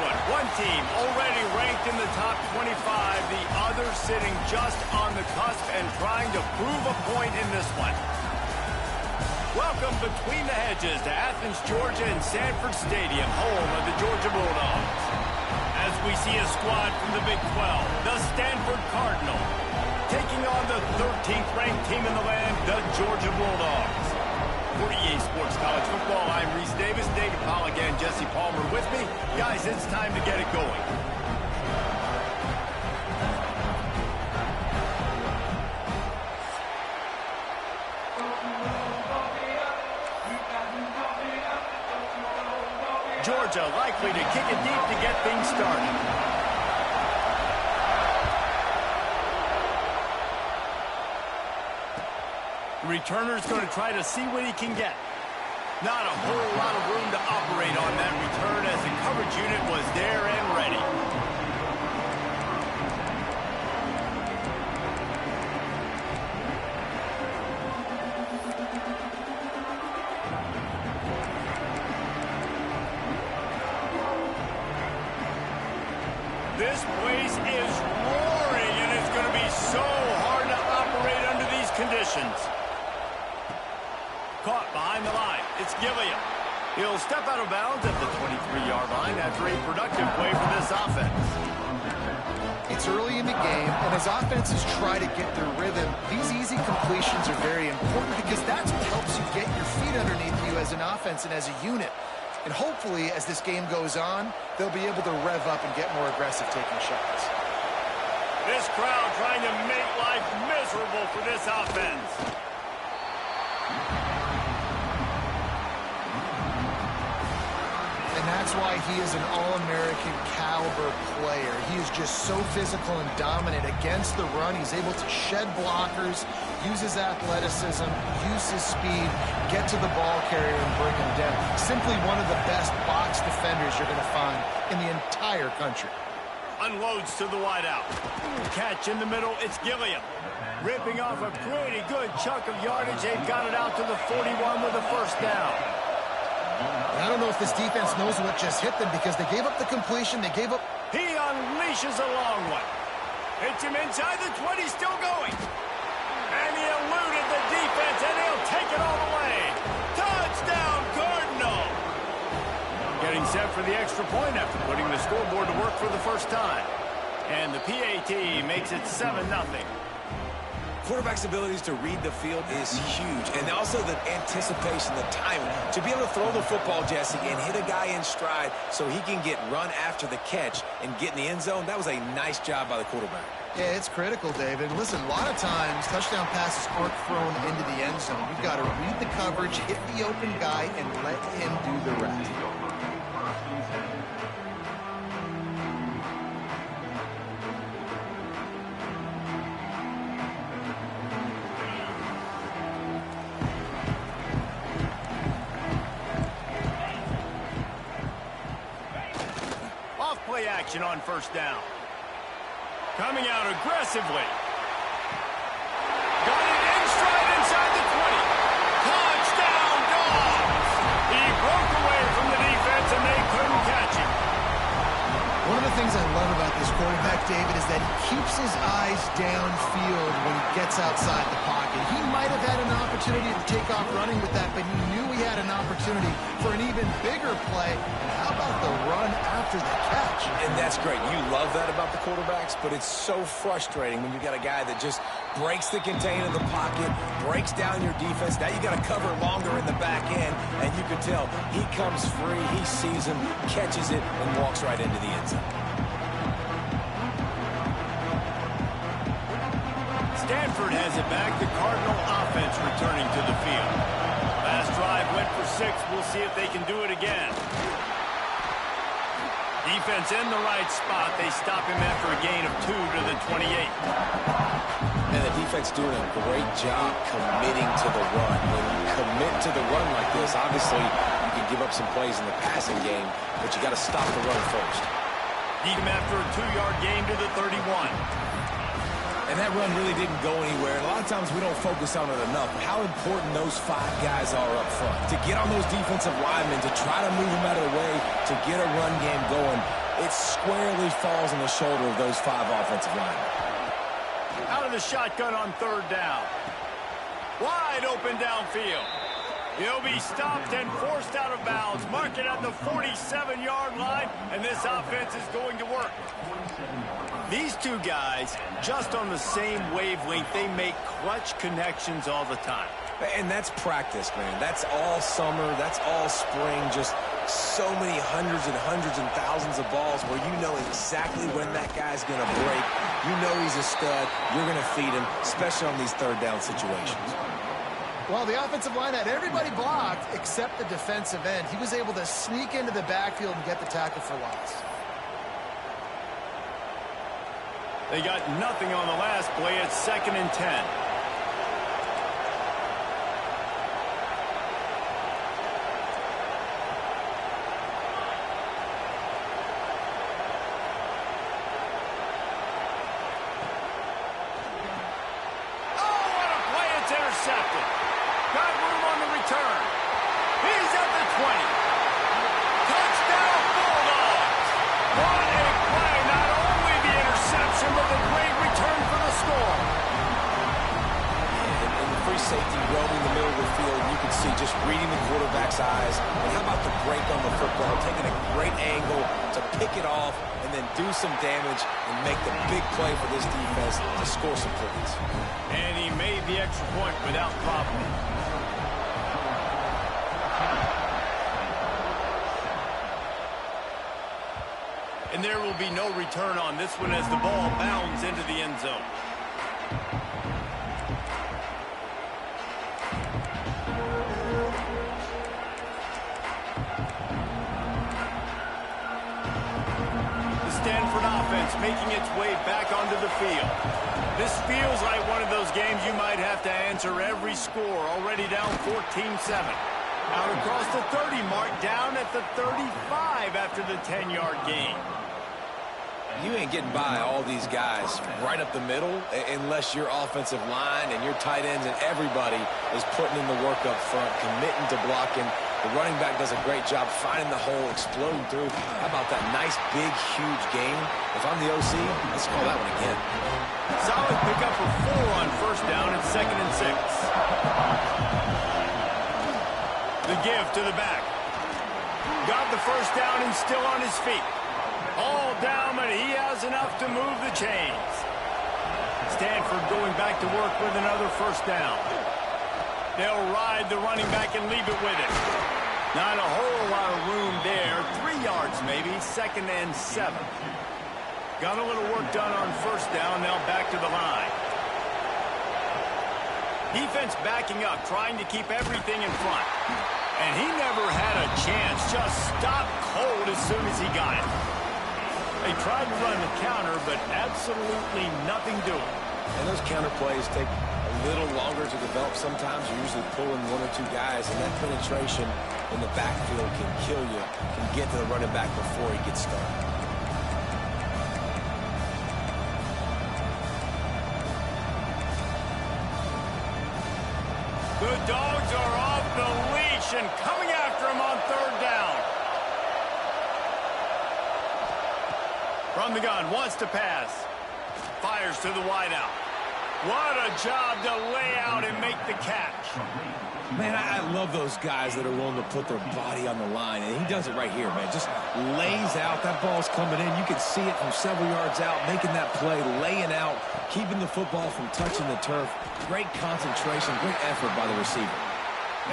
one. One team already ranked in the top 25, the other sitting just on the cusp and trying to prove a point in this one. Welcome between the hedges to Athens, Georgia and Stanford Stadium, home of the Georgia Bulldogs. As we see a squad from the Big 12, the Stanford Cardinal, taking on the 13th ranked team in the land, the Georgia Bulldogs. For EA Sports College Football, I'm Reese Davis, David Pollack and Jesse Palmer with me. Guys, it's time to get it going. Georgia likely to kick it deep to get things started. The returner's going to try to see what he can get. Not a whole lot of room to operate on that return as the coverage unit was there and ready. This place is roaring, and it's going to be so hard to operate under these conditions. Caught behind the line. It's Gilliam. He'll step out of bounds at the 23-yard line after a productive play for this offense. It's early in the game, and as offenses try to get their rhythm, these easy completions are very important because that's what helps you get your feet underneath you as an offense and as a unit. And hopefully, as this game goes on, they'll be able to rev up and get more aggressive taking shots. This crowd trying to make life miserable for this offense. And that's why he is an All-American caliber player. He is just so physical and dominant against the run. He's able to shed blockers, use his athleticism, use his speed, get to the ball carrier and bring him down. Simply one of the best box defenders you're going to find in the entire country. Unloads to the wideout. Catch in the middle, it's Gilliam. Ripping off a pretty good chunk of yardage. They've got it out to the 41 with a first down. I don't know if this defense knows what just hit them because they gave up the completion, they gave up... He unleashes a long one. Hits him inside the 20, still going. And he eluded the defense, and he'll take it all the way. Touchdown, Cardinal! Getting set for the extra point after putting the scoreboard to work for the first time. And the PAT makes it 7-0. Quarterback's abilities to read the field is huge, and also the anticipation, the timing. To be able to throw the football, Jesse, and hit a guy in stride so he can get run after the catch and get in the end zone, that was a nice job by the quarterback. Yeah, it's critical, David. Listen, a lot of times, touchdown passes aren't thrown into the end zone. You've got to read the coverage, hit the open guy, and let him do the rest. Play action on first down. Coming out aggressively. Got it in stride inside the 20. Touchdown, Dogs! He broke away from the defense and they couldn't catch him. One of the things I love about this quarterback, David, is that he keeps his eyes downfield when he gets outside the pocket. He might have had an opportunity to take off running with that, but he knew he had an opportunity for an even bigger play. And how about the run after the catch? And that's great. You love that about the quarterbacks, but it's so frustrating when you got a guy that just breaks the contain of the pocket, breaks down your defense. Now you got to cover longer in the back end, and you can tell he comes free, he sees him, catches it, and walks right into the end zone. Stanford has it back. The Cardinal offense returning to the field. Last drive went for 6. We'll see if they can do it again. Defense in the right spot. They stop him after a gain of 2 to the 28. And the defense doing a great job committing to the run. When you commit to the run like this, obviously you can give up some plays in the passing game, but you got to stop the run first. Beat him after a 2-yard gain to the 31. And that run really didn't go anywhere. And a lot of times we don't focus on it enough. How important those 5 guys are up front. To get on those defensive linemen, to try to move them out of the way, to get a run game going. it squarely falls on the shoulder of those 5 offensive linemen. Out of the shotgun on 3rd down. Wide open downfield. He'll be stopped and forced out of bounds. Mark it at the 47-yard line, and this offense is going to work. These two guys, just on the same wavelength, they make clutch connections all the time. And that's practice, man. That's all summer. That's all spring. Just so many hundreds and thousands of balls where you know exactly when that guy's going to break. You know he's a stud. You're going to feed him, especially on these 3rd down situations. Well, the offensive line had everybody blocked except the defensive end. He was able to sneak into the backfield and get the tackle for loss. They got nothing on the last play. It's 2nd and 10. Intercepted. Got room on the return. He's at the 20. Touchdown Bulldogs. What a play. Not only the interception, but the great return for the score. And the free safety roaming the middle of the field, you can see just reading the quarterback's eyes. And how about the break on the football, taking a great angle to pick it off and then do some damage and make the big play for this defense to score some points. And he made the extra point without problem. And there will be no return on this one as the ball bounds into the end zone. Stanford offense making its way back onto the field. This feels like one of those games you might have to answer every score. Already down 14-7. Out across the 30 mark, down at the 35 after the 10-yard gain. You ain't getting by all these guys right up the middle unless your offensive line and your tight ends and everybody is putting in the work up front, committing to blocking. The running back does a great job finding the hole, exploding through. How about that nice, big, huge gain? If I'm the OC, let's call that one again. Solid pickup for 4 on 1st down and 2nd and 6. The give to the back. Got the 1st down and still on his feet. All down, but he has enough to move the chains. Stanford going back to work with another 1st down. They'll ride the running back and leave it with it. Not a whole lot of room there. 3 yards maybe, 2nd and 7. Got a little work done on 1st down, now back to the line. Defense backing up, trying to keep everything in front. And he never had a chance, just stopped cold as soon as he got it. They tried to run the counter, but absolutely nothing doing. And those counter plays take a little longer to develop sometimes. You're usually pulling 1 or 2 guys, and that penetration in the backfield can kill you, can get to the running back before he gets started. The Dogs are off the leash and coming after him on 3rd down. From the gun, wants to pass. Fires to the wideout. What a job to lay out and make the catch. Man, I love those guys that are willing to put their body on the line, and he does it right here, man. Just lays out. That ball's coming in. You can see it from several yards out, making that play, laying out, keeping the football from touching the turf. Great concentration, great effort by the receiver.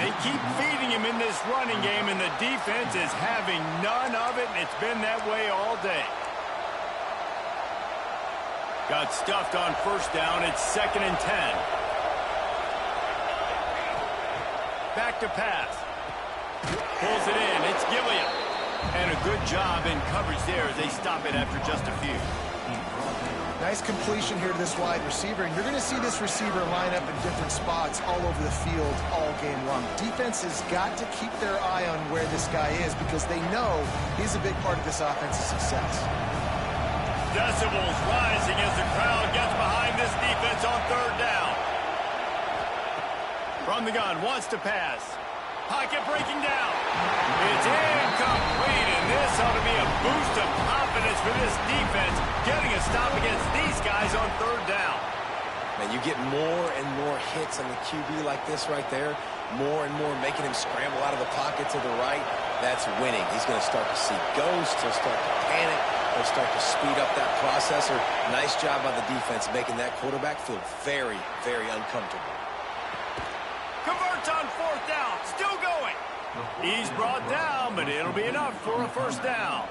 They keep feeding him in this running game, and the defense is having none of it, and it's been that way all day. Got stuffed on 1st down. It's 2nd and 10. Back to pass. Pulls it in. It's Gilliam. And a good job in coverage there as they stop it after just a few. Nice completion here to this wide receiver, and you're going to see this receiver line up in different spots all over the field all game long. Defense has got to keep their eye on where this guy is because they know he's a big part of this offense's success. Decibels rising as the crowd gets behind this defense on 3rd down. From the gun, wants to pass. Pocket breaking down. It's incomplete, and this ought to be a boost of confidence for this defense, getting a stop against these guys on third down. Man, you get more and more hits on the QB like this right there, more and more making him scramble out of the pocket to the right. That's winning. He's going to start to see ghosts. He'll start to panic. He'll start to speed up that processor. Nice job by the defense making that quarterback feel very, very uncomfortable. Converts on fourth down. Still going. He's brought down, but it'll be enough for a first down.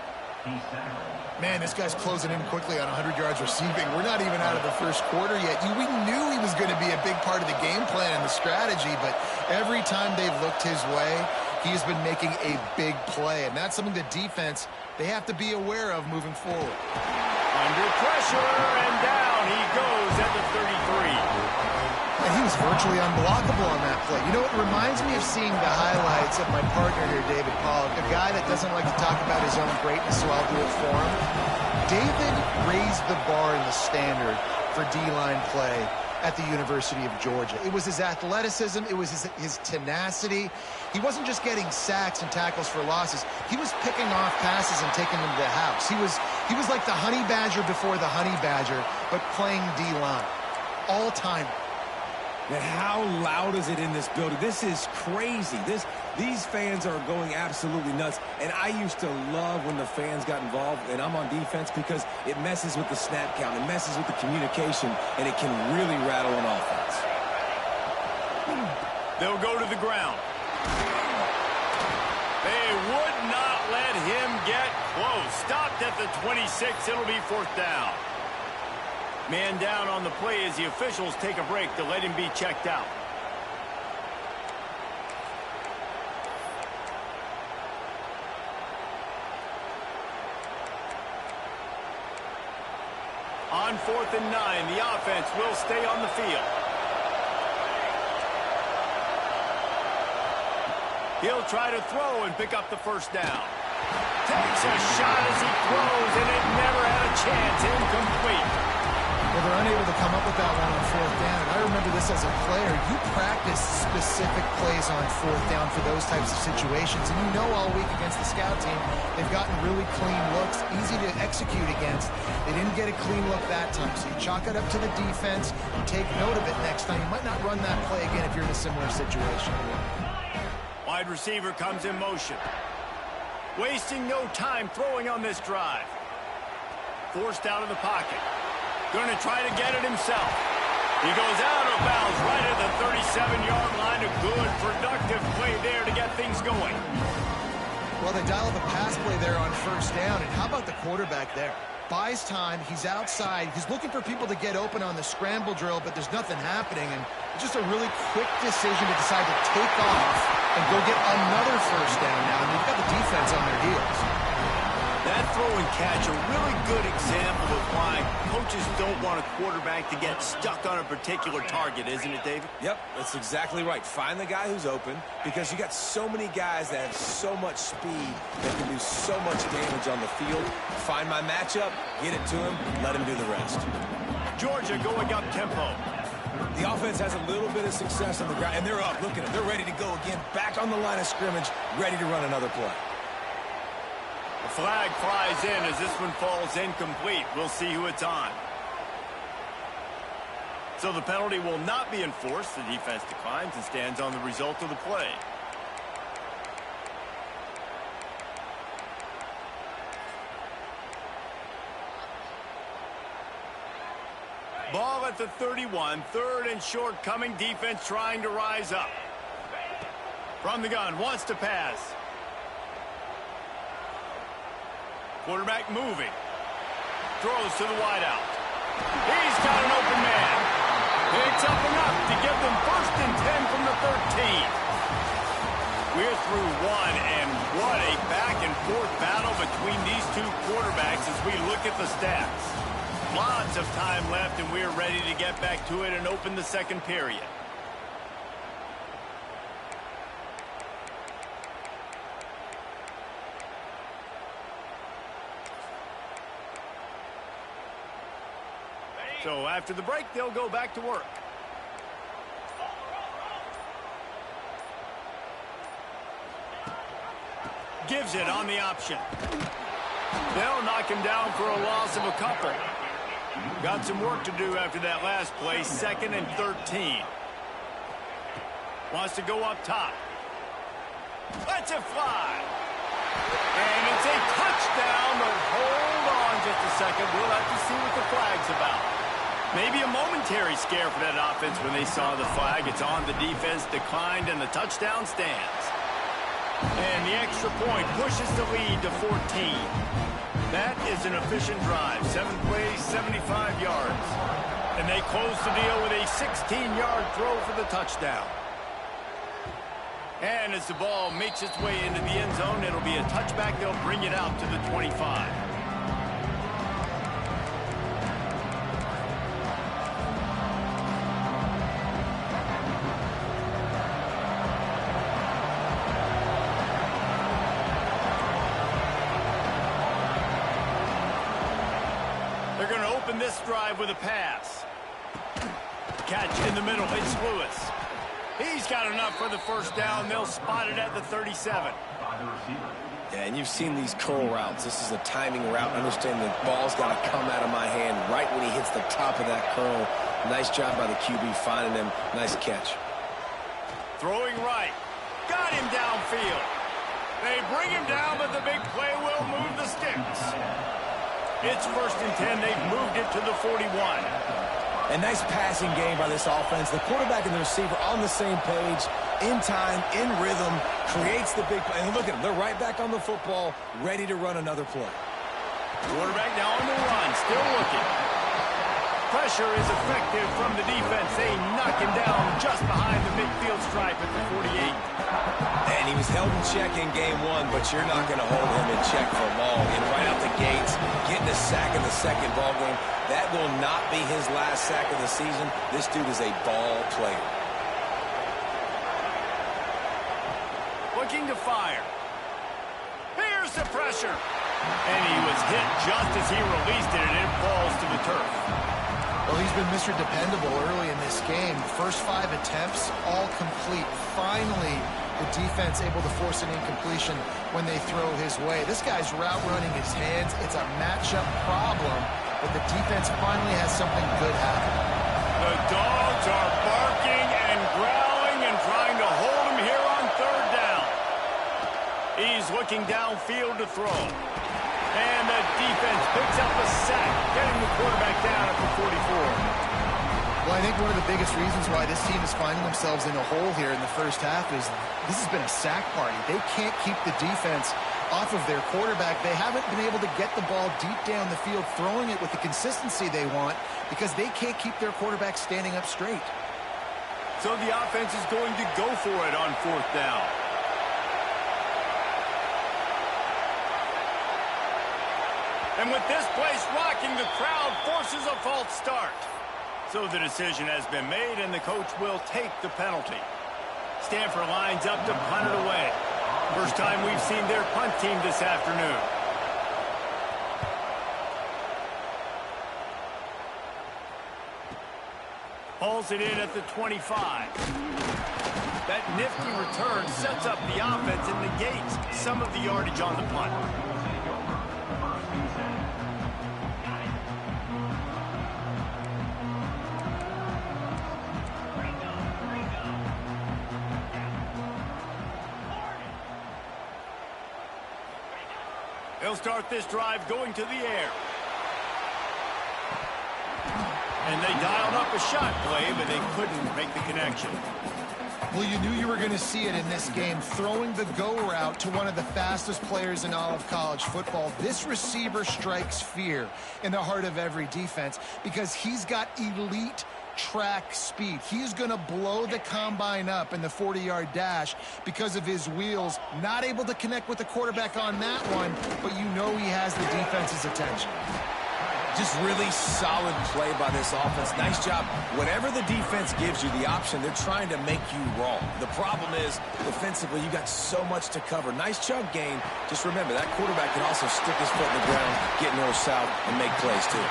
Man, this guy's closing in quickly on 100 yards receiving. We're not even out of the first quarter yet. We knew he was going to be a big part of the game plan and the strategy, but every time they've looked his way, he has been making a big play, and that's something the defense, they have to be aware of moving forward. Under pressure, and down he goes at the 33. And he was virtually unblockable on that play. You know, it reminds me of seeing the highlights of my partner here, David Pollock, a guy that doesn't like to talk about his own greatness, so I'll do it for him. David raised the bar in the standard for D-line play at the University of Georgia. It was his athleticism. It was his tenacity. He wasn't just getting sacks and tackles for losses. He was picking off passes and taking them to the house. He was like the honey badger before the honey badger, but playing D-line. All-time. Man, how loud is it in this building? This is crazy. These fans are going absolutely nuts. And I used to love when the fans got involved, and I'm on defense, because it messes with the snap count. It messes with the communication, and it can really rattle an offense. They'll go to the ground. They would not let him get close. Stopped at the 26. It'll be fourth down. Man down on the play as the officials take a break to let him be checked out. On 4th and 9, the offense will stay on the field. He'll try to throw and pick up the first down. Takes a shot as he throws, and it never had a chance. Incomplete. Well, they're unable to come up with that one on fourth down. And I remember this as a player. You practice specific plays on fourth down for those types of situations. And you know all week against the scout team, they've gotten really clean looks, easy to execute against. They didn't get a clean look that time. So you chalk it up to the defense. You take note of it next time. You might not run that play again if you're in a similar situation. Wide receiver comes in motion. Wasting no time throwing on this drive. Forced out of the pocket. Going to try to get it himself. He goes out of bounds right at the 37-yard line. A good, productive play there to get things going. Well, they dial up a pass play there on first down. And how about the quarterback there? Buys time. He's outside. He's looking for people to get open on the scramble drill, but there's nothing happening. And it's just a really quick decision to decide to take off and go get another first down now. And they've got the defense on their heels. That throw and catch, a really good example of why coaches don't want a quarterback to get stuck on a particular target, isn't it, David? Yep, that's exactly right. Find the guy who's open, because you got so many guys that have so much speed that can do so much damage on the field. Find my matchup, get it to him, let him do the rest. Georgia going up tempo. The offense has a little bit of success on the ground, and they're up. Look at them. They're ready to go again, back on the line of scrimmage, ready to run another play. The flag flies in as this one falls incomplete. We'll see who it's on. So the penalty will not be enforced. The defense declines and stands on the result of the play. Ball at the 31. Third and short coming. Defense trying to rise up. From the gun. Wants to pass. Quarterback moving. Throws to the wideout. He's got an open man. Picks up enough to give them 1st and 10 from the 13. We're through one, and what a back-and-forth battle between these two quarterbacks as we look at the stats. Lots of time left, and we're ready to get back to it and open the second period. So after the break, they'll go back to work. Gives it on the option. They'll knock him down for a loss of a couple. Got some work to do after that last play, 2nd and 13. Wants to go up top. Lets it fly. And it's a touchdown, but hold on just a second. We'll have to see what the flag's about. Maybe a momentary scare for that offense when they saw the flag. It's on, the defense declined, and the touchdown stands. And the extra point pushes the lead to 14. That is an efficient drive. 7 plays, 75 yards. And they close the deal with a 16-yard throw for the touchdown. And as the ball makes its way into the end zone, it'll be a touchback. They'll bring it out to the 25. They're going to open this drive with a pass. Catch in the middle. It's Lewis. He's got enough for the first down. They'll spot it at the 37. Yeah, and you've seen these curl routes. This is a timing route. Understand the ball's got to come out of my hand right when he hits the top of that curl. Nice job by the QB finding him. Nice catch. Throwing right. Got him downfield. They bring him down, but the big play will move the sticks. It's 1st and 10. They've moved it to the 41. A nice passing game by this offense. The quarterback and the receiver on the same page, in time, in rhythm, creates the big play. And look at them. They're right back on the football, ready to run another play. Quarterback now on the run, still looking. Pressure is effective from the defense. They knock him down just behind the midfield stripe at the 48. And he was held in check in game 1, but you're not going to hold him in check for long. And right out the gates, getting a sack in the second ball game. That will not be his last sack of the season. This dude is a ball player. Looking to fire. Here's the pressure. And he was hit just as he released it, and it falls to the turf. Well, he's been Mr. Dependable early in this game. First 5 attempts, all complete. Finally, the defense able to force an incompletion when they throw his way. This guy's route running his hands. It's a matchup problem, but the defense finally has something good happen. The dogs are barking and growling and trying to hold him here on 3rd down. He's looking downfield to throw. And the defense picks up a sack, getting the quarterback down at the 44. Well, I think one of the biggest reasons why this team is finding themselves in a hole here in the first half is this has been a sack party. They can't keep the defense off of their quarterback. They haven't been able to get the ball deep down the field, throwing it with the consistency they want because they can't keep their quarterback standing up straight. So the offense is going to go for it on 4th down. And with this place rocking, the crowd forces a false start. So the decision has been made, and the coach will take the penalty. Stanford lines up to punt it away. First time we've seen their punt team this afternoon. Hauls it in at the 25. That nifty return sets up the offense and negates some of the yardage on the punt. They'll start this drive going to the air. And they dialed up a shot play, but they couldn't make the connection. Well, you knew you were going to see it in this game, throwing the go route to one of the fastest players in all of college football. This receiver strikes fear in the heart of every defense because he's got elite track speed. He's going to blow the combine up in the 40-yard dash because of his wheels. Not able to connect with the quarterback on that one, but you know he has the defense's attention. Just really solid play by this offense. Nice job. Whenever the defense gives you the option, they're trying to make you wrong. The problem is, defensively, you got so much to cover. Nice chunk gain. Just remember, that quarterback can also stick his foot in the ground, get north-south, and make plays, too.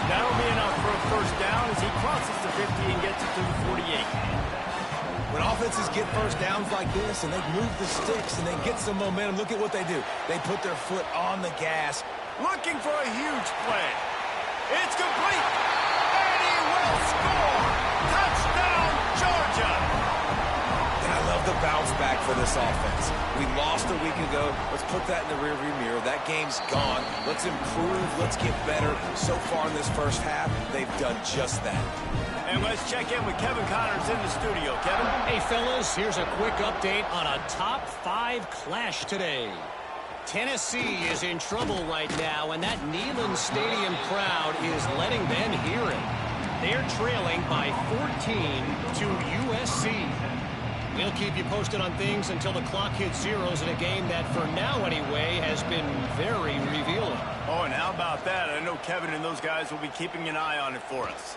That'll be enough for a first down as he crosses the 50 and gets it to the 48. When offenses get first downs like this and they move the sticks and they get some momentum, look at what they do. They put their foot on the gas. Looking for a huge play. It's complete. And he will score. Touchdown, Georgia. And I love the bounce back for this offense. We lost a week ago. Let's put that in the rearview mirror. That game's gone. Let's improve. Let's get better. So far in this first half, they've done just that. And let's check in with Kevin Connors in the studio. Kevin? Hey, fellas, here's a quick update on a top 5 clash today. Tennessee is in trouble right now, and that Neyland Stadium crowd is letting them hear it. They're trailing by 14 to USC. We'll keep you posted on things until the clock hits zeros in a game that, for now anyway, has been very revealing. Oh, and how about that? I know Kevin and those guys will be keeping an eye on it for us.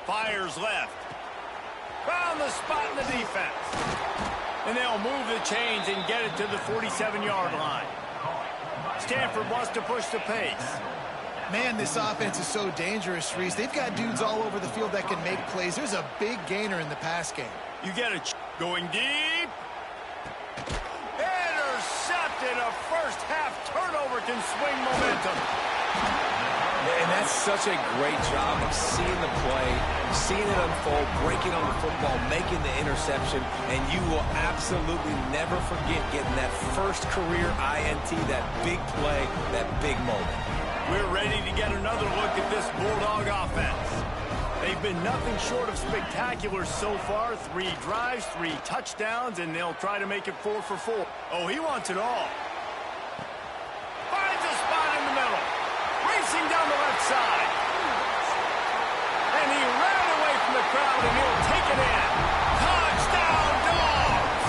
Fires left. Found the spot in the defense. And they'll move the chains and get it to the 47-yard line. Stanford wants to push the pace. Man, this offense is so dangerous, Reese. They've got dudes all over the field that can make plays. There's a big gainer in the pass game. You get it going deep. Intercepted. A first-half turnover can swing momentum. And that's such a great job of seeing the play, seeing it unfold, breaking on the football, making the interception, and you will absolutely never forget getting that first career INT, that big play, that big moment. We're ready to get another look at this Bulldog offense. They've been nothing short of spectacular so far. 3 drives, 3 touchdowns, and they'll try to make it 4 for 4. Oh, he wants it all. Finds a spot in the middle. Racing down the left side. And he ran away from the crowd, and he'll take it in. Touchdown, Dogs!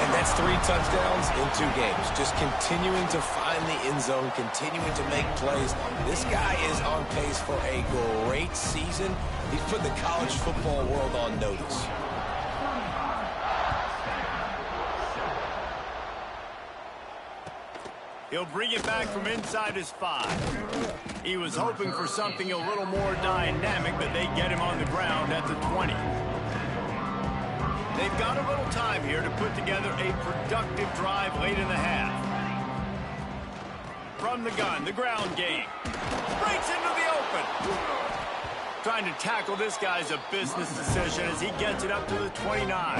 And that's 3 touchdowns in 2 games. Just continuing to find the end zone, continuing to make plays. This guy is on pace for a great season. He's put the college football world on notice. He'll bring it back from inside his 5. He was hoping for something a little more dynamic, but they get him on the ground at the 20. They've got a little time here to put together a productive drive late in the half. From the gun, the ground game. Breaks into the open. Trying to tackle this guy's a business decision as he gets it up to the 29.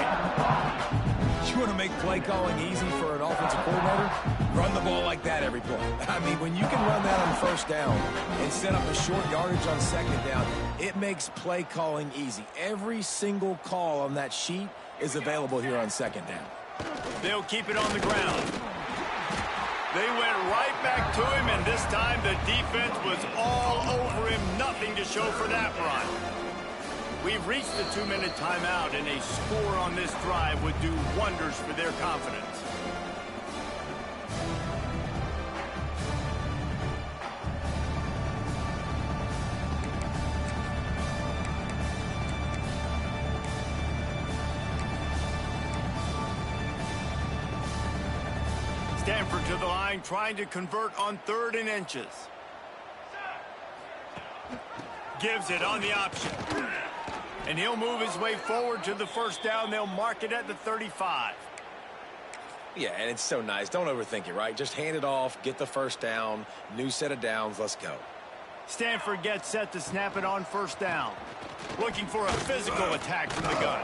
You want to make play calling easy for an offensive coordinator? Run the ball like that every play. I mean, when you can run that on first down and set up a short yardage on second down, it makes play calling easy. Every single call on that sheet is available here on second down. They'll keep it on the ground. They went right back to him, and this time the defense was all over him. Nothing to show for that run. We've reached the 2-minute timeout, and a score on this drive would do wonders for their confidence. Stanford to the line, trying to convert on 3rd and inches. Gives it on the option. And he'll move his way forward to the first down. They'll mark it at the 35. Yeah, and it's so nice. Don't overthink it, right? Just hand it off, get the first down, new set of downs, let's go. Stanford gets set to snap it on first down. Looking for a physical attack from the gun.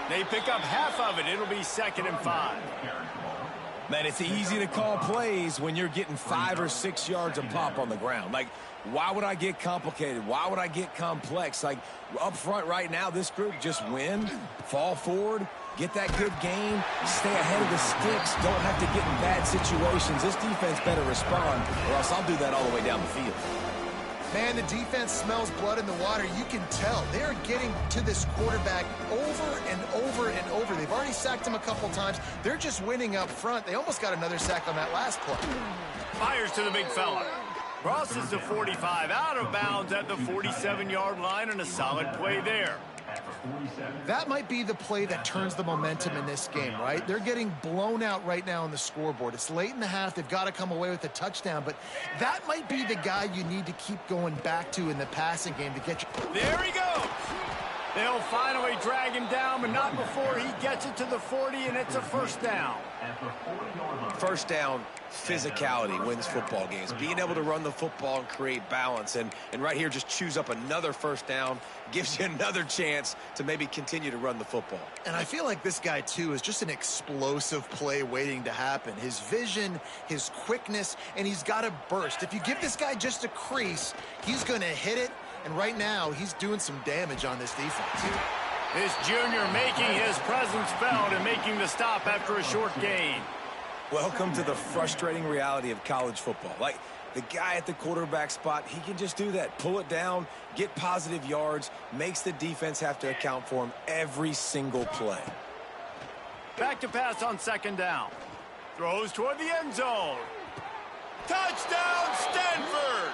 They pick up half of it. It'll be 2nd and 5. Man, it's easy to call plays when you're getting 5 or 6 yards a pop on the ground. Like, why would I get complicated? Why would I get complex? Like, up front right now, this group just win, fall forward, get that good game, stay ahead of the sticks, don't have to get in bad situations. This defense better respond, or else I'll do that all the way down the field. Man, the defense smells blood in the water. You can tell. They're getting to this quarterback over and over and over. They've already sacked him a couple times. They're just winning up front. They almost got another sack on that last play. Fires to the big fella. Crosses the 45, out of bounds at the 47-yard line, and a solid play there. That might be the play that turns the momentum in this game, right? They're getting blown out right now on the scoreboard. It's late in the half. They've got to come away with a touchdown, but that might be the guy you need to keep going back to in the passing game to get you. There he goes. They'll finally drag him down, but not before he gets it to the 40, and it's a first down. First down, physicality wins football games. Being able to run the football and create balance. And right here, just choose up another first down, gives you another chance to maybe continue to run the football. And I feel like this guy, too, is just an explosive play waiting to happen. His vision, his quickness, and he's got a burst. If you give this guy just a crease, he's going to hit it. And right now, he's doing some damage on this defense. This junior making his presence felt and making the stop after a short gain. Welcome to the frustrating reality of college football. Like, the guy at the quarterback spot, he can just do that. Pull it down, get positive yards, makes the defense have to account for him every single play. Back to pass on second down. Throws toward the end zone. Touchdown, Stanford!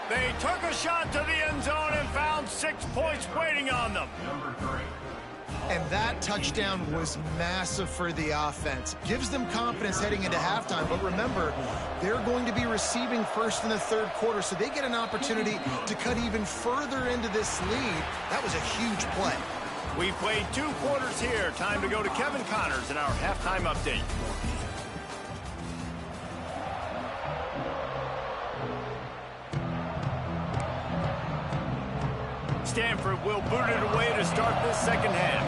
They took a shot to the end zone and found 6 points waiting on them. And that touchdown was massive for the offense. Gives them confidence heading into halftime. But remember, they're going to be receiving first in the third quarter, so they get an opportunity to cut even further into this lead. That was a huge play. We played 2 quarters here. Time to go to Kevin Connors in our halftime update. Stanford will boot it away to start this second half.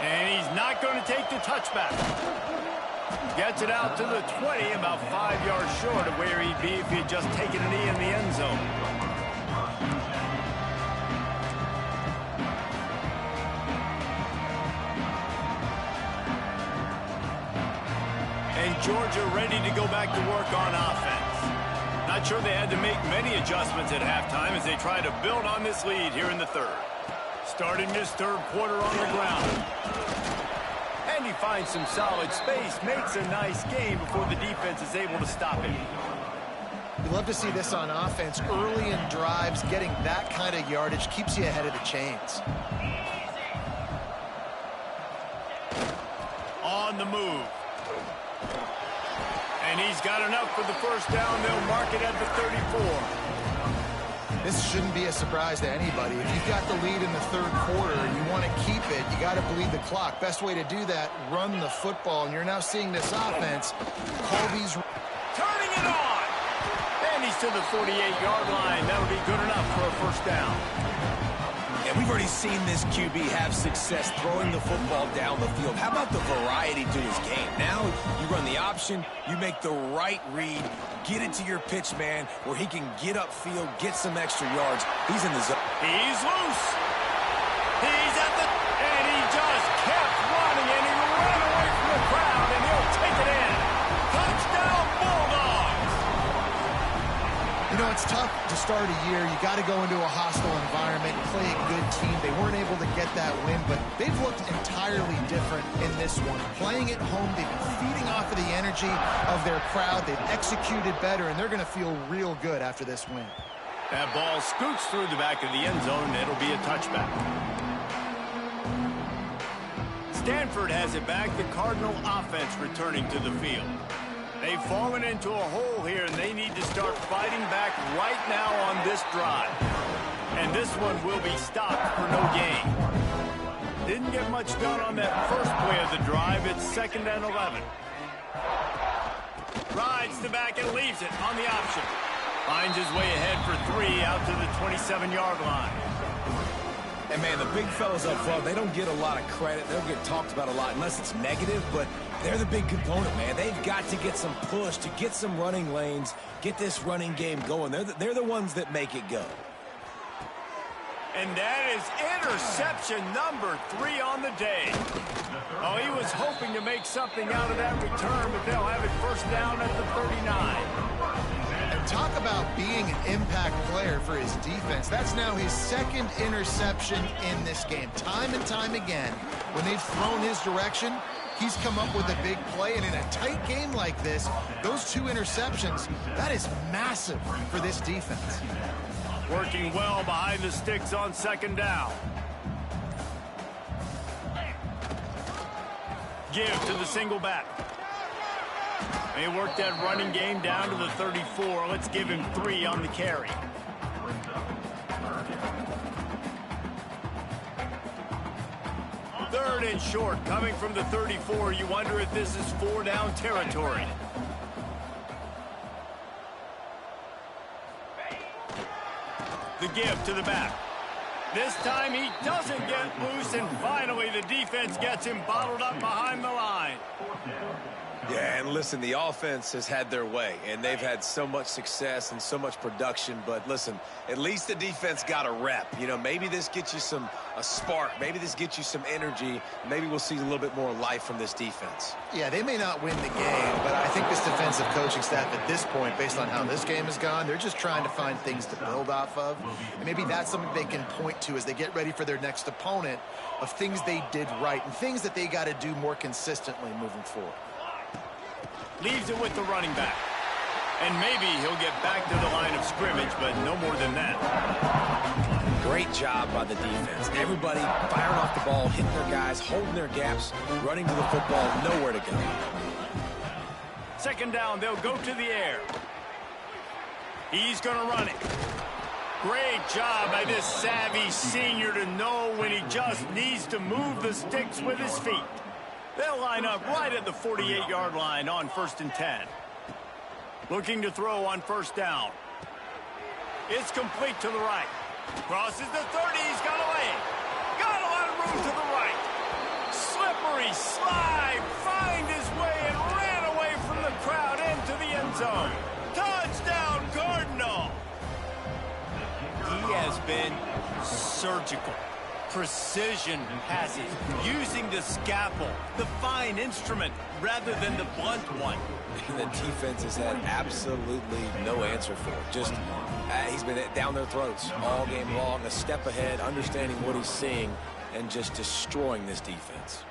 And he's not going to take the touchback. Gets it out to the 20, about 5 yards short of where he'd be if he had just taken a knee in the end zone. And Georgia ready to go back to work on offense. Not sure they had to make many adjustments at halftime as they try to build on this lead here in the third. Starting this third quarter on the ground. And he finds some solid space, makes a nice gain before the defense is able to stop him. You love to see this on offense. Early in drives, getting that kind of yardage keeps you ahead of the chains. On the move. And he's got enough for the first down. They'll mark it at the 34. This shouldn't be a surprise to anybody. If you've got the lead in the third quarter and you want to keep it, you got to bleed the clock. Best way to do that, run the football. And you're now seeing this offense call these. Turning it on. And he's to the 48-yard line. That'll be good enough for a first down. And we've already seen this QB have success throwing the football down the field. How about the variety to his game? Now you run the option, you make the right read, get it to your pitch man where he can get upfield, get some extra yards. He's in the zone. He's loose. He's at the... And he just kept running, and he ran away from the crowd, and he'll take it in. Touchdown, Bulldogs! You know, it's tough to start a year. You got to go into a hostile environment, play a good team. They weren't able to get that win, but they've looked entirely different in this one. Playing at home, they've been feeding off of the energy of their crowd. They've executed better, and they're going to feel real good after this win. That ball scoots through the back of the end zone, and it'll be a touchback. Stanford has it back. The Cardinal offense returning to the field. They've fallen into a hole here, and they need to start fighting back right now on this drive. And this one will be stopped for no gain. Didn't get much done on that first play of the drive. It's 2nd and 11. Rides the back and leaves it on the option. Finds his way ahead for 3 out to the 27-yard line. And, man, the big fellas up front, they don't get a lot of credit. They don't get talked about a lot unless it's negative, but they're the big component, man. They've got to get some push, to get some running lanes, get this running game going. They're the ones that make it go. And that is interception number 3 on the day. Oh, he was hoping to make something out of that return, but they'll have it first down at the 39. Talk about being an impact player for his defense. That's now his 2nd interception in this game. Time and time again, when they've thrown his direction, he's come up with a big play. And in a tight game like this, those 2 interceptions, that is massive for this defense. Working well behind the sticks on 2nd down. Give to the single back. They work that running game down to the 34. Let's give him 3 on the carry. Third and short, coming from the 34. You wonder if this is 4-down territory. The give to the back. This time he doesn't get loose, and finally the defense gets him bottled up behind the line. Yeah, and listen, the offense has had their way, and they've had so much success and so much production. But listen, at least the defense got a rep. You know, maybe this gets you a spark. Maybe this gets you some energy. Maybe we'll see a little bit more life from this defense. Yeah, they may not win the game, but I think this defensive coaching staff at this point, based on how this game has gone, they're just trying to find things to build off of. And maybe that's something they can point to as they get ready for their next opponent, of things they did right and things that they got to do more consistently moving forward. Leaves it with the running back. And maybe he'll get back to the line of scrimmage, but no more than that. Great job by the defense. Everybody firing off the ball, hitting their guys, holding their gaps, running to the football, nowhere to go. Second down, they'll go to the air. He's going to run it. Great job by this savvy senior to know when he just needs to move the sticks with his feet. They'll line up right at the 48-yard line on 1st and 10. Looking to throw on 1st down. It's complete to the right. Crosses the 30. He's got a lane. Got a lot of room to the right. Slippery slide. Find his way and ran away from the crowd into the end zone. Touchdown, Cardinal. He has been surgical. Precision passes, using the scalpel, the fine instrument, rather than the blunt one. The defense has had absolutely no answer for it. Just, he's been down their throats all game long, a step ahead, understanding what he's seeing, and just destroying this defense.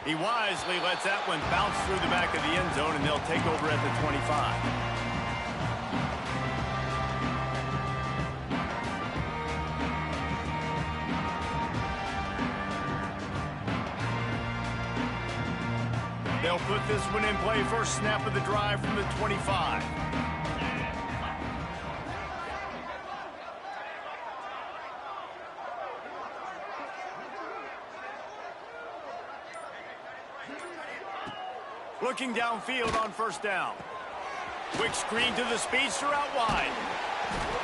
He wisely lets that one bounce through the back of the end zone, and they'll take over at the 25. They'll put this one in play. First snap of the drive from the 25. Looking downfield on 1st down. Quick screen to the speedster out wide.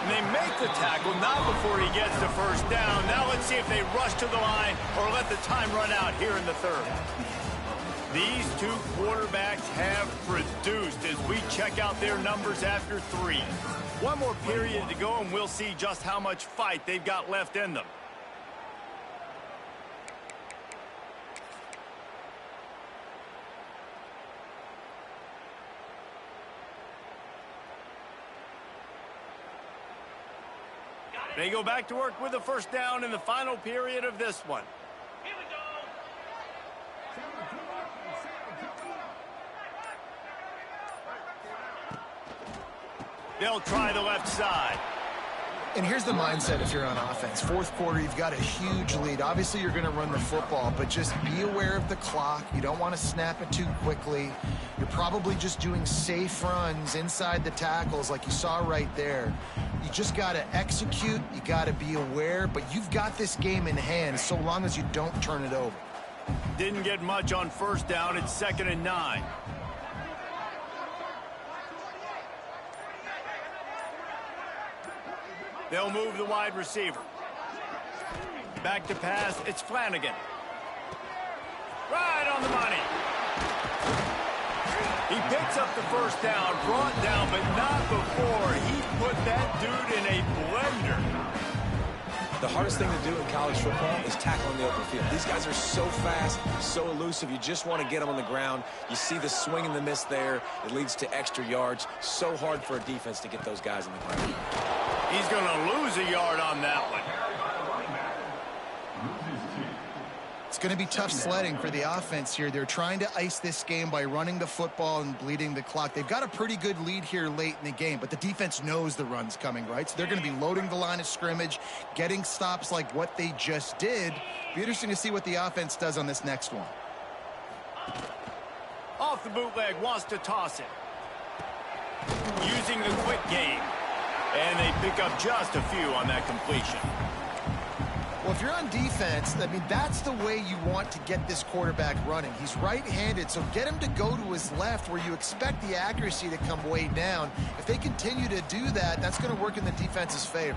And they make the tackle, not before he gets to 1st down. Now let's see if they rush to the line or let the time run out here in the 3rd. These two quarterbacks have produced as we check out their numbers after 3. One more period to go, and we'll see just how much fight they've got left in them. They go back to work with a 1st down in the final period of this one. Here we go. They'll try the left side. And here's the mindset if you're on offense. 4th quarter, you've got a huge lead. Obviously, you're going to run the football, but just be aware of the clock. You don't want to snap it too quickly. You're probably just doing safe runs inside the tackles like you saw right there. You just got to execute. You got to be aware, but you've got this game in hand so long as you don't turn it over. Didn't get much on 1st down. It's 2nd and 9. They'll move the wide receiver. Back to pass, it's Flanagan. Right on the money. He picks up the 1st down, brought down, but not before he put that dude in a blender. The hardest thing to do in college football is tackle on the open field. These guys are so fast, so elusive. You just want to get them on the ground. You see the swing and the miss there. It leads to extra yards. So hard for a defense to get those guys on the ground. He's going to lose a yard on that one. It's going to be tough sledding for the offense here. They're trying to ice this game by running the football and bleeding the clock. They've got a pretty good lead here late in the game, but the defense knows the run's coming, right? So they're going to be loading the line of scrimmage, getting stops like what they just did. Be interesting to see what the offense does on this next one. Off the bootleg, wants to toss it. Using the quick game. And they pick up just a few on that completion. Well, if you're on defense, I mean, that's the way you want to get this quarterback running. He's right-handed, so get him to go to his left where you expect the accuracy to come way down. If they continue to do that, that's going to work in the defense's favor.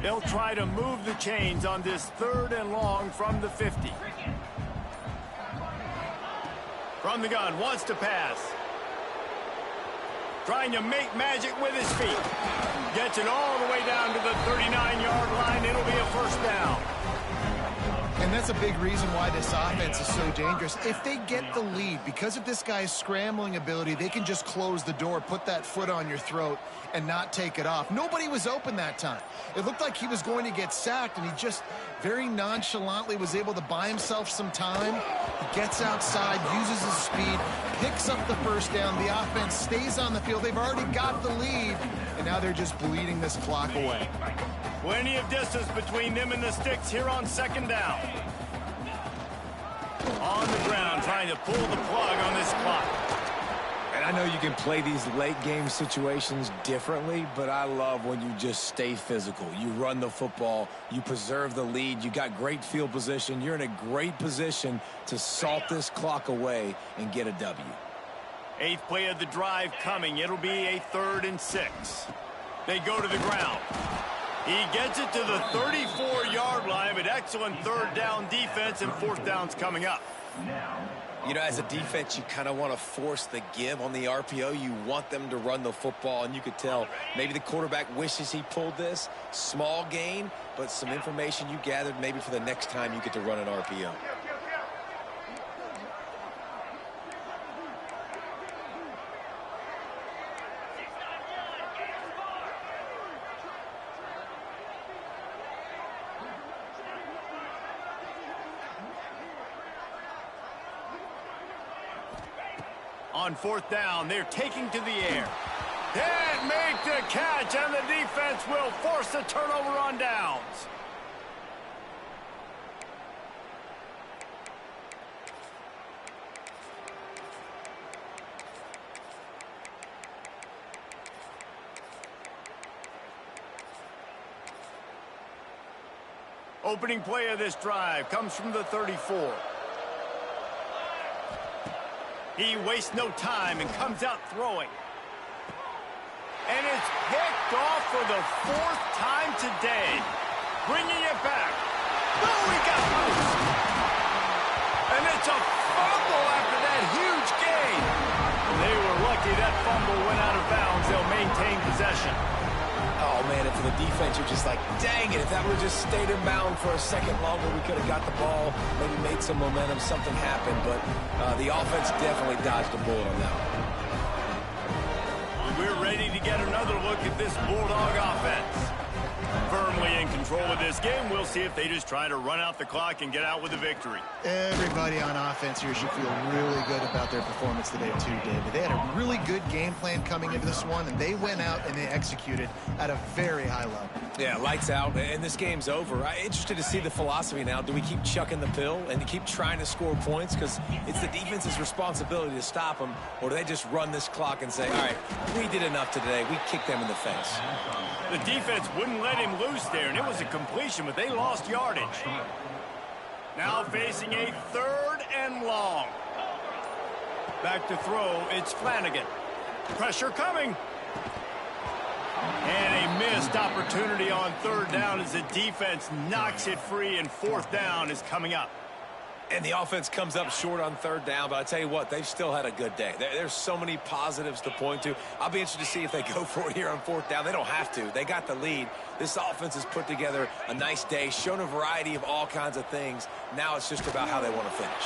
They'll try to move the chains on this 3rd and long from the 50. From the gun, wants to pass. Trying to make magic with his feet. Gets it all the way down to the 39-yard line. It'll be a first down. And that's a big reason why this offense is so dangerous. If they get the lead, because of this guy's scrambling ability, they can just close the door, put that foot on your throat, and not take it off. Nobody was open that time. It looked like he was going to get sacked, and he just very nonchalantly was able to buy himself some time. He gets outside, uses his speed, picks up the first down. The offense stays on the field. They've already got the lead, and now they're just bleeding this clock away. Plenty of distance between them and the sticks here on 2nd down. On the ground, trying to pull the plug on this clock. And I know you can play these late game situations differently, but I love when you just stay physical. You run the football, you preserve the lead, you got great field position, you're in a great position to salt this clock away and get a W. 8th play of the drive coming. It'll be a 3rd and 6. They go to the ground. He gets it to the 34-yard line, but excellent 3rd down defense, and 4th down's coming up. You know, as a defense, you kind of want to force the give on the RPO. You want them to run the football, and you could tell maybe the quarterback wishes he pulled this. Small gain, but some information you gathered maybe for the next time you get to run an RPO. On 4th down, they're taking to the air. Can't make the catch, and the defense will force the turnover on downs. Opening play of this drive comes from the 34. He wastes no time and comes out throwing. And it's picked off for the 4th time today. Bringing it back. Oh, he got loose. And it's a fumble after that huge gain. They were lucky that fumble went out of bounds. They'll maintain possession. Oh, man, and for the defense, you're just like, dang it, if that would have just stayed in bound for a second longer, we could have got the ball, maybe made some momentum, something happened, but the offense definitely dodged a bullet on that one. We're ready to get another look at this Bulldog offense. Firmly in control of this game. We'll see if they just try to run out the clock and get out with a victory. Everybody on offense here should feel really good about their performance today too, David. They had a really good game plan coming into this one, and they went out and they executed at a very high level. Yeah, lights out, and this game's over. I'm interested to see the philosophy now. Do we keep chucking the pill and keep trying to score points? Because it's the defense's responsibility to stop them, or do they just run this clock and say, all right, we did enough today. We kicked them in the face. The defense wouldn't let him loose there, and it was a completion, but they lost yardage. Now facing a 3rd and long. Back to throw, it's Flanagan. Pressure coming. And a missed opportunity on 3rd down as the defense knocks it free, and 4th down is coming up. And the offense comes up short on 3rd down, but I tell you what, they've still had a good day. There's so many positives to point to. I'll be interested to see if they go for it here on 4th down. They don't have to. They got the lead. This offense has put together a nice day, shown a variety of all kinds of things. Now it's just about how they want to finish.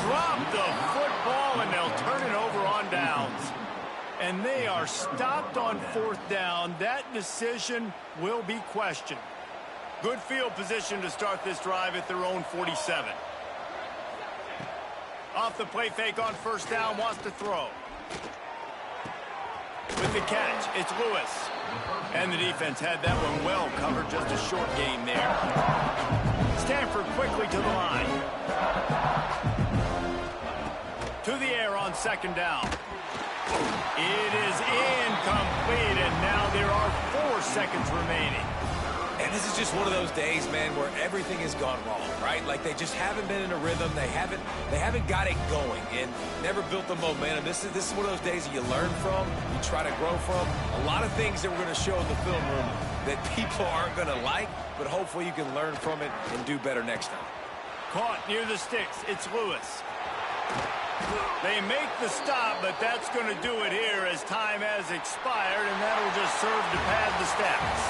dropped the football, and they'll turn it over on downs. And they are stopped on 4th down. That decision will be questioned. Good field position to start this drive at their own 47. Off the play fake on 1st down, wants to throw. With the catch, it's Lewis. And the defense had that one well covered, just a short game there. Stanford quickly to the line. To the air on 2nd down. It is incomplete, and now there are 4 seconds remaining. And this is just one of those days, man, where everything has gone wrong, right? Like they just haven't been in a rhythm. They haven't got it going and never built the momentum. This is one of those days that you learn from, you try to grow from. A lot of things that we're going to show in the film room that people aren't going to like, but hopefully you can learn from it and do better next time. Caught near the sticks. It's Lewis. They make the stop, but that's going to do it here as time has expired, and that'll just serve to pad the stats.